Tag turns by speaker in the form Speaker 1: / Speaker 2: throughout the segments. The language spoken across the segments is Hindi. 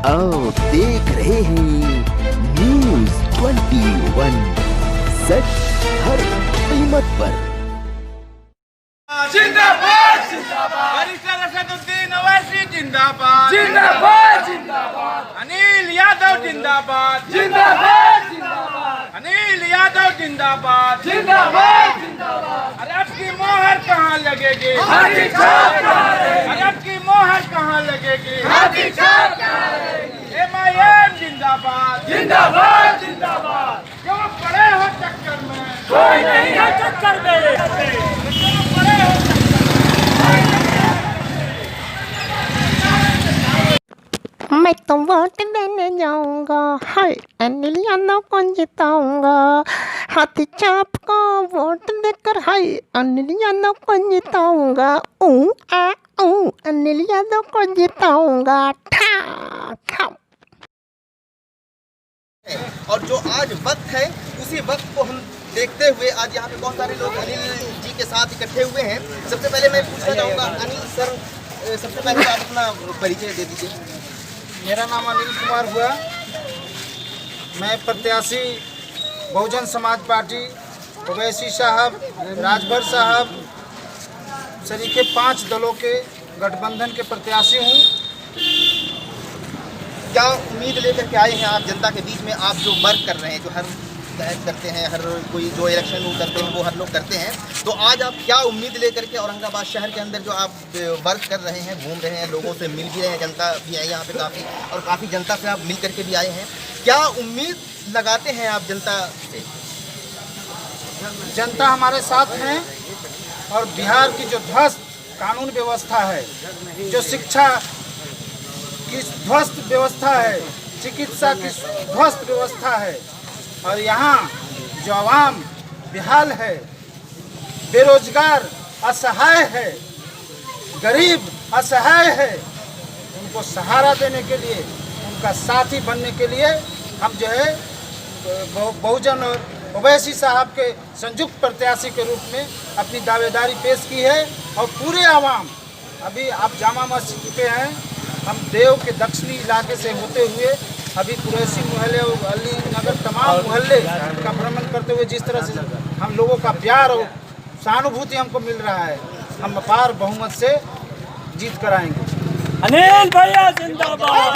Speaker 1: आप देख रहे हैं News 21, सच हर कीमत पर।
Speaker 2: जिंदाबाद जिंदाबाद बैरिस्टर असदुद्दीन ओवैसी जिंदाबाद
Speaker 3: जिंदाबाद जिंदाबाद
Speaker 2: अनिल यादव जिंदाबाद
Speaker 3: जिंदाबाद जिंदाबाद
Speaker 2: अनिल यादव जिंदाबाद
Speaker 3: जिंदाबाद जिंदाबाद।
Speaker 2: अरे अब की मोहर कहाँ लगेगी?
Speaker 3: हाथी छाप कहाँ रहेगी?
Speaker 2: अरे अब की मोहर कहाँ लगेगी?
Speaker 3: हाथी छाप कहाँ रहेगी?
Speaker 2: MIM जिंदाबाद
Speaker 3: जिंदाबाद जिंदाबाद।
Speaker 2: क्यों पड़े हो चक्कर में?
Speaker 3: कोई नहीं है चक्कर में।
Speaker 2: क्यों पड़े हो चक्कर में?
Speaker 4: मैं तो वोट देने जाऊंगा, हाय अनिल यादव को जिताऊंगा। हाथी छाप को वोट देकर हाय अनिल यादव को जिताऊंगा। अनिल यादव को जिताऊंगा। ठा ठा।
Speaker 5: और जो आज वक्त है उसी वक्त को हम देखते हुए आज यहाँ पे बहुत सारे लोग अनिल जी के साथ इकट्ठे हुए हैं। सबसे पहले मैं पूछना चाहूँगा अनिल सर, सबसे पहले आप अपना परिचय दे दीजिए।
Speaker 2: मेरा नाम अनिल कुमार हुआ। मैं प्रत्याशी बहुजन समाज पार्टी, ओवैसी साहब, राजभर साहब, सरीखे 5 दलों के गठबंधन के प्रत्याशी हूँ।
Speaker 5: क्या उम्मीद लेकर के आए हैं आप जनता के बीच में? आप जो वर्क कर रहे हैं, जो हर तहत करते हैं, हर कोई जो इलेक्शन में उतरते हैं वो हर लोग करते हैं, तो आज आप क्या उम्मीद लेकर के औरंगाबाद शहर के अंदर जो आप वर्क कर रहे हैं, घूम रहे हैं, लोगों से मिल भी रहे हैं, जनता भी है यहाँ पे काफ़ी, और काफ़ी जनता से आप मिल करके भी आए हैं, क्या उम्मीद लगाते हैं आप जनता से?
Speaker 2: जनता हमारे साथ हैं और बिहार की जो ध्वस्त कानून व्यवस्था है, जो शिक्षा की ध्वस्त व्यवस्था है, चिकित्सा की ध्वस्त व्यवस्था है, और यहाँ जो आवाम बेहाल है, बेरोजगार असहाय है, गरीब असहाय है, उनको सहारा देने के लिए, उनका साथी बनने के लिए हम जो है बहुजन और ओवैसी साहब के संयुक्त प्रत्याशी के रूप में अपनी दावेदारी पेश की है। और पूरे आवाम, अभी आप जामा मस्जिद पे हैं, हम देव के दक्षिणी इलाके से होते हुए अभी कुरैशी मोहल्ले और अली नगर तमाम मोहल्ले का भ्रमण करते हुए जिस तरह से हम लोगों का प्यार और सहानुभूति हमको मिल रहा है, हम अपार बहुमत से जीत कर आएंगे।
Speaker 3: अनिल भैया जिंदाबाद।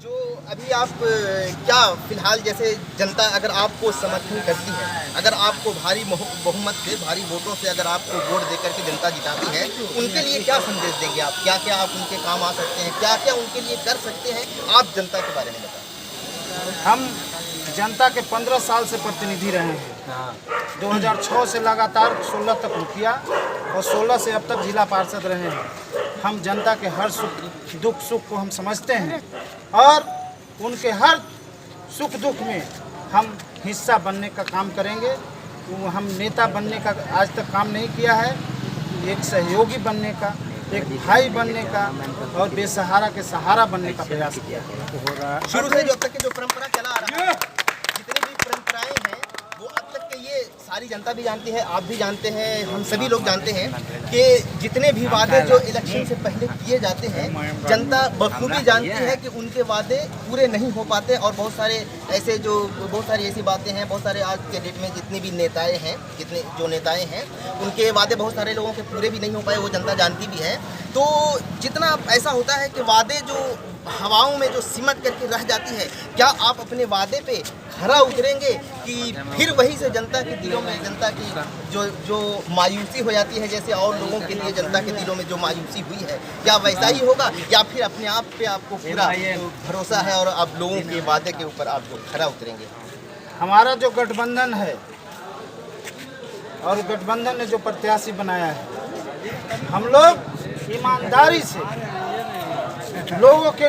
Speaker 5: जो अभी आप क्या फिलहाल जैसे जनता अगर आपको समर्थन करती है, अगर आपको भारी बहुमत से, भारी वोटों से अगर आपको वोट देकर के जनता जिताती है, उनके लिए क्या संदेश देंगे आप? क्या क्या आप उनके काम आ सकते हैं, क्या क्या उनके लिए कर सकते हैं? आप जनता के बारे में बताएं।
Speaker 2: हम जनता के 15 साल से प्रतिनिधि रहे हैं। 2006 से लगातार 16 तक मुखिया और 16 से अब तक जिला पार्षद रहे हैं। हम जनता के हर सुख दुख सुख को हम समझते हैं और उनके हर सुख दुख में हम हिस्सा बनने का काम करेंगे। तो हम नेता बनने का आज तक काम नहीं किया है, एक सहयोगी बनने का, एक भाई बनने का और बेसहारा के सहारा बनने का प्रयास किया।
Speaker 5: शुरू से जो अब तक की जो परंपरा चला आ रहा है, जितनी भी परंपराएं हैं वो अब तक के ये सारी जनता भी जानती है, आप भी जानते हैं, हम सभी लोग जानते हैं कि जितने भी वादे जो इलेक्शन से पहले किए जाते हैं, जनता बखूबी जानती है कि उनके वादे पूरे नहीं हो पाते। और बहुत सारी ऐसी बातें हैं, बहुत सारे आज के डेट में जितने भी नेताएं हैं, उनके वादे बहुत सारे लोगों के पूरे भी नहीं हो पाए, वो जनता जानती भी है। तो जितना ऐसा होता है कि वादे जो हवाओं में जो सिमट करके रह जाती है, क्या आप अपने वादे पे खरा उतरेंगे कि फिर वही से जनता के दिलों में, जनता की जो मायूसी हो जाती है, जैसे और लोगों के लिए जनता के दिलों में जो मायूसी हुई है, क्या वैसा ही होगा, या फिर अपने आप पे आपको पूरा भरोसा है और आप लोगों के वादे के ऊपर आप जो खरा उतरेंगे?
Speaker 2: हमारा जो गठबंधन है और गठबंधन ने जो प्रत्याशी बनाया है, हम लोग ईमानदारी से लोगों के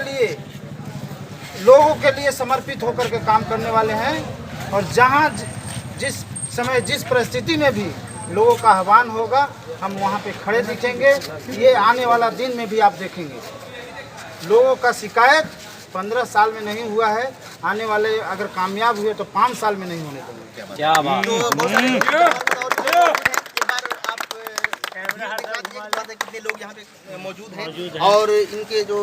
Speaker 2: लिए समर्पित होकर के काम करने वाले हैं। और जहां जिस समय जिस परिस्थिति में भी लोगों का आह्वान होगा, हम वहां पे खड़े दिखेंगे। ये आने वाला दिन में भी आप देखेंगे। लोगों का शिकायत 15 साल में नहीं हुआ है, आने वाले अगर कामयाब हुए तो 5 साल में नहीं होने देंगे।
Speaker 3: क्या बात।
Speaker 5: तो बहुत सारे थोड़ा सा कितने लोग यहाँ पे मौजूद हैं और इनके जो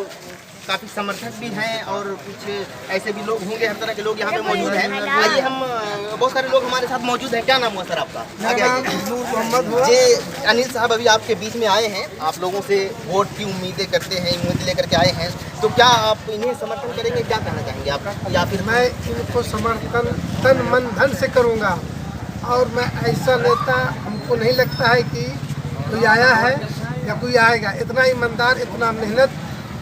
Speaker 5: काफ़ी समर्थक भी हैं और कुछ ऐसे भी लोग होंगे, हर तरह के लोग यहाँ पे मौजूद हैं। आइए हम बहुत सारे लोग हमारे साथ मौजूद हैं। क्या नाम हुआ सर आपका? आगे आइए। जी अनिल साहब अभी आपके बीच में आए हैं, आप लोगों से वोट की उम्मीदें करते हैं, उम्मीद लेकर के आए हैं, तो क्या आप इन्हें समर्थन करेंगे? क्या कहना चाहेंगे आप? या फिर
Speaker 6: मैं इनको समर्थन तन मन धन से करूंगा और मैं ऐसा नेता हमको नहीं लगता है कि कोई आया है या कोई आएगा। इतना ईमानदार, इतना मेहनत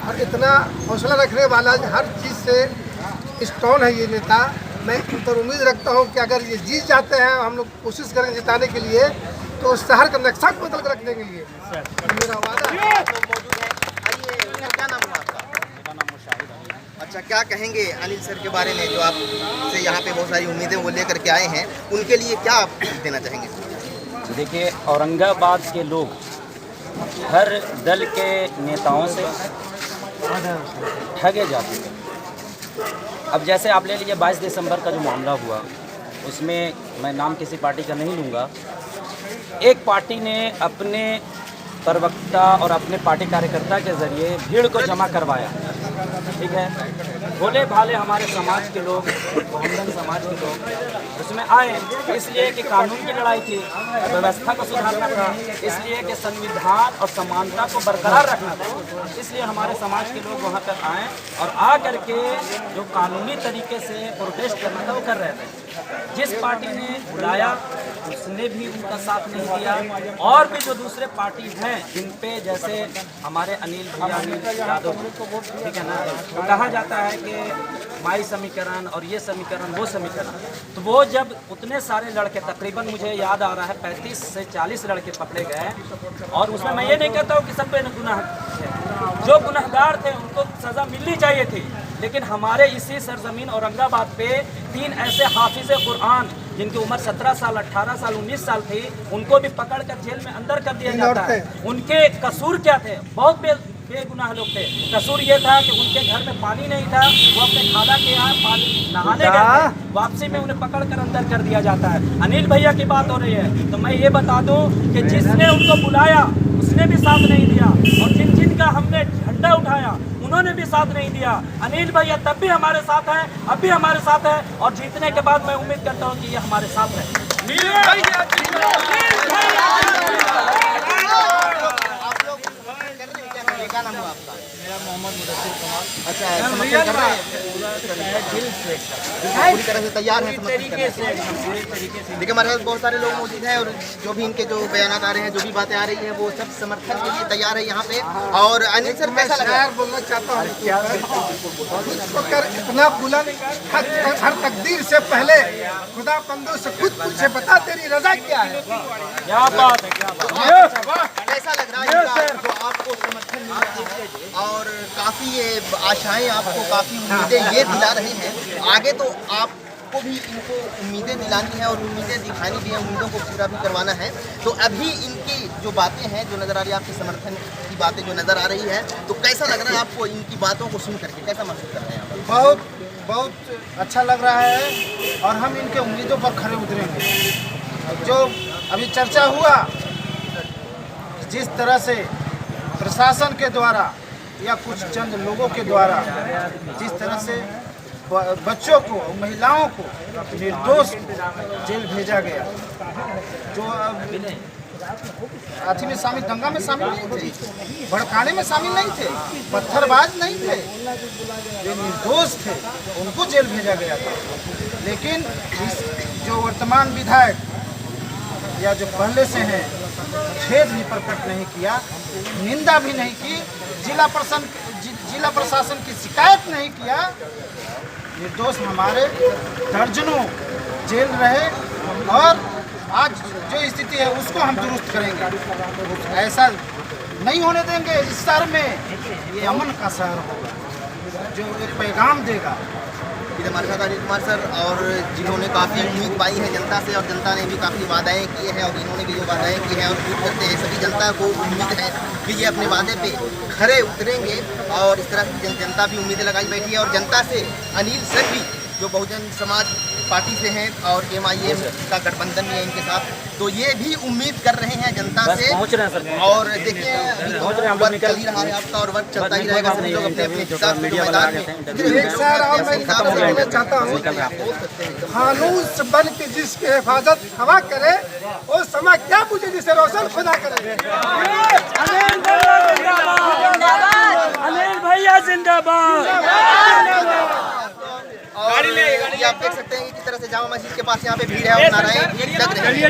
Speaker 6: और इतना हौसला रखने वाला, हर चीज़ से स्ट्रॉन्ग है ये नेता। मैं इन पर उम्मीद रखता हूँ कि अगर ये जीत जाते हैं, हम लोग कोशिश करेंगे जिताने के लिए, तो शहर का नक्शा को बदल कर रख देंगे। ये मेरा वादा है।
Speaker 5: तो मौजूद है। आइए, क्या नाम है आपका? मेरा नाम मुशाहिद। अच्छा, क्या कहेंगे अनिल सर के बारे में, जो आपसे यहाँ पे बहुत सारी उम्मीदें वो लेकर के आए हैं, उनके लिए क्या आप देना चाहेंगे?
Speaker 7: देखिए, औरंगाबाद के लोग हर दल के नेताओं से ठगे जाते हैं। अब जैसे आप ले लीजिए 22 दिसंबर का जो मामला हुआ, उसमें मैं नाम किसी पार्टी का नहीं लूँगा, एक पार्टी ने अपने प्रवक्ता और अपने पार्टी कार्यकर्ता के ज़रिए भीड़ को जमा करवाया। ठीक है, भोले भाले हमारे समाज के लोग, बहुजन समाज के लोग उसमें आए इसलिए कि कानून की लड़ाई थी, व्यवस्था को सुधारना था, इसलिए कि संविधान और समानता को बरकरार रखना था। इसलिए हमारे समाज के लोग वहाँ पर आए और आ करके जो कानूनी तरीके से प्रोटेस्ट करना था वो कर रहे थे। जिस पार्टी ने बुलाया उसने भी उनका साथ नहीं दिया, और भी जो दूसरे पार्टी हैं जिन पे जैसे हमारे अनिल यादव, ठीक है ना, तो कहा जाता है कि माई समीकरण और ये समीकरण वो समीकरण, तो वो जब उतने सारे लड़के, तकरीबन मुझे याद आ रहा है 35 से 40 लड़के पकड़े गए, और उसमें मैं ये नहीं कहता हूँ कि सब पे गुनाह थे, जो गुनहगार थे उनको सज़ा मिलनी चाहिए थी, लेकिन हमारे इसी सरजमीन औरंगाबाद पे 3 ऐसे हाफिज़ कुरान जिनकी उम्र 17 साल, 18 साल, 19 साल थी, उनको भी पकड़ कर जेल में अंदर कर दिया जाता है। उनके कसूर क्या थे? बहुत बेगुनाह लोग थे। कसूर ये था कि उनके घर में पानी नहीं था, वो अपने खाला के यहाँ पानी नहाने गए, वापसी में उन्हें पकड़ कर अंदर कर दिया जाता है। अनिल भैया की बात हो रही है, तो मैं ये बता दूं कि जिसने उनको बुलाया उसने भी साथ नहीं दिया, और जिन का हमने झंडा उठाया उन्होंने भी साथ नहीं दिया। अनिल भैया तब भी हमारे साथ हैं, अब भी हमारे साथ है, और जीतने के बाद मैं उम्मीद करता हूं कि ये हमारे साथ है।
Speaker 5: क्या नाम हुआ आपका?
Speaker 8: मेरा मोहम्मद मुदस्सिर कमाल।
Speaker 5: अच्छा, समर्थन कर रहे हैं? पूरी तरह से तैयार हैं समर्थन करने के? देखिए, हमारे पास बहुत सारे लोग मौजूद हैं, और जो भी इनके जो बयान आ रहे हैं, जो भी बातें आ रही हैं, वो सब समर्थन के लिए तैयार है यहाँ पे। और अनिल सर, कैसा लग रहा है?
Speaker 6: बोलना चाहता हूँ, इतना बुलंद, हर तकदीर से पहले खुदा बंदों से खुद पूछे, बता तेरी रजा क्या है?
Speaker 7: क्या बात है, क्या बात है।
Speaker 5: कैसा लग रहा है जो आपको समर्थन मिल रहा है, और काफ़ी ये आशाएं आपको, काफ़ी उम्मीदें ये दिला रहे हैं। आगे तो आपको भी इनको उम्मीदें दिलानी है और उम्मीदें दिखानी भी है, उम्मीदों को पूरा भी करवाना है। तो अभी इनकी जो बातें हैं, जो नज़र आ रही है, आपके समर्थन की बातें जो नज़र आ रही है, तो कैसा लग रहा है आपको इनकी बातों को सुन करके? कैसा महसूस कर रहे हैं आप?
Speaker 2: बहुत अच्छा लग रहा है, और हम इनके उम्मीदों पर खरे उतरेंगे। जो अभी चर्चा हुआ, जिस तरह से प्रशासन के द्वारा या कुछ चंद लोगों के द्वारा जिस तरह से बच्चों को, महिलाओं को, निर्दोष जेल भेजा गया, जो अथी में शामिल, दंगा में शामिल नहीं थे, भड़काने में शामिल नहीं थे, पत्थरबाज नहीं थे, जो निर्दोष थे उनको जेल भेजा गया था। लेकिन जो वर्तमान विधायक या जो पहले से हैं, खेद भी प्रकट नहीं किया, निंदा भी नहीं की, जिला प्रशासन की शिकायत नहीं किया। निर्दोष हमारे दर्जनों जेल रहे, और आज जो स्थिति है उसको हम दुरुस्त करेंगे। ऐसा नहीं होने देंगे। इस शहर में ये अमन का शहर होगा, जो एक पैगाम देगा।
Speaker 5: हमारे साथ अनिल कुमार सर, और जिन्होंने काफ़ी उम्मीद पाई है जनता से, और जनता ने भी काफ़ी वादाएं किए हैं, और इन्होंने भी जो वादाएं की हैं और उम्मीद करते हैं, सभी जनता को उम्मीद है कि ये अपने वादे पे खरे उतरेंगे, और इस तरह की जनता भी उम्मीदें लगाई बैठी है। और जनता से अनिल सर भी, जो बहुजन समाज पार्टी से हैं और MIM का गठबंधन भी है इनके साथ, तो ये भी उम्मीद कर रहे हैं जनता
Speaker 7: बस
Speaker 5: से।
Speaker 7: पहुंच रहे हैं सर।
Speaker 5: और देखिए अभी तो वर्क चल ही रहा है आपका और वर्क चलता ही रहेगा, सभी लोग अपने अपने हिसाब से मैदान में।
Speaker 6: एक सर और मैं इशारा देना चाहता हूँ, फानूस बन के जिसकी हिफाजत हवा करे वो समय क्या पूछे जिसे रोशन खुदा करे।
Speaker 3: अनिल भैया जिंदाबाद।
Speaker 5: और ये आप देख सकते हैं कि किस तरह से जामा मस्जिद के पास यहाँ पे भीड़ है और नाराएं लग रही है।